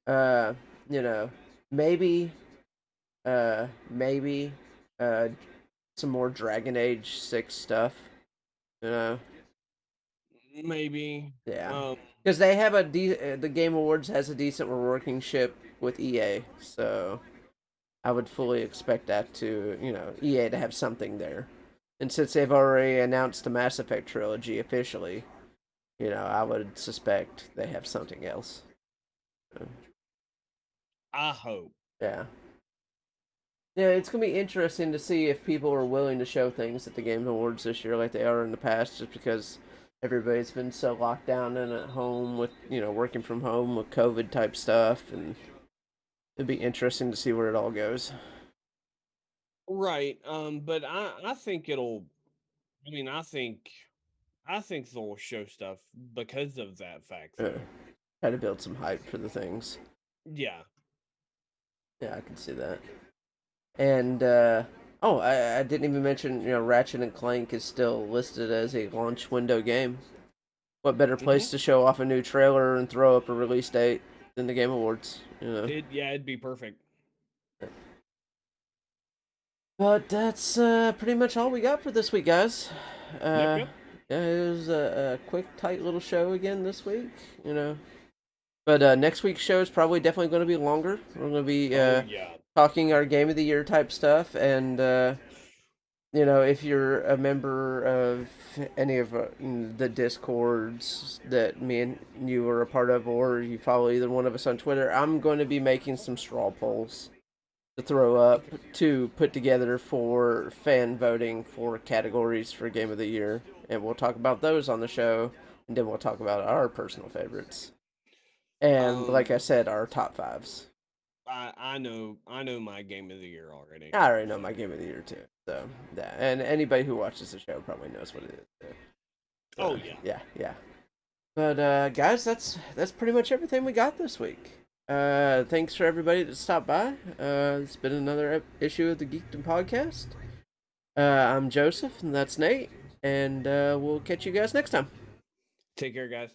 Uh, you know, maybe, maybe, uh, some more Dragon Age 6 stuff. You know, maybe. yeah, Um, because they have the Game Awards has a decent working ship with EA, so I would fully expect that to EA to have something there. And since they've already announced the Mass Effect trilogy officially, I would suspect they have something else. I hope. Yeah. Yeah, it's gonna be interesting to see if people are willing to show things at the Game Awards this year like they are in the past, just because everybody's been so locked down and at home with working from home with COVID type stuff, and it'd be interesting to see where it all goes. Right. But I think it'll. I mean, I think they'll show stuff because of that fact, Uh, though. Try to build some hype for the things. Yeah. Yeah, I can see that. And oh, I didn't even mention Ratchet and Clank is still listed as a launch window game. What better Hmm. place to show off a new trailer and throw up a release date than the Game Awards? It'd be perfect. But that's pretty much all we got for this week, guys. Yep. Uh, Yep. yeah, it was a quick, tight little show again this week. But next week's show is probably definitely going to be longer. We're going to be Oh yeah. talking our Game of the Year type stuff, and if you're a member of any of the discords that me and you are a part of, or you follow either one of us on Twitter, I'm going to be making some straw polls to throw up Okay. to put together for fan voting for categories for Game of the Year, and we'll talk about those on the show, and then we'll talk about our personal favorites, and Um. like I said, our top fives. I know my game of the year already. I already know my Game of the Year too, so yeah, and anybody who watches the show probably knows what it is too. Oh So yeah. yeah, yeah. But guys, that's pretty much everything we got this week. Thanks for everybody that stopped by. It's been another issue of the Geekdom podcast. I'm Joseph, and that's Nate, and we'll catch you guys next time. Take care, guys.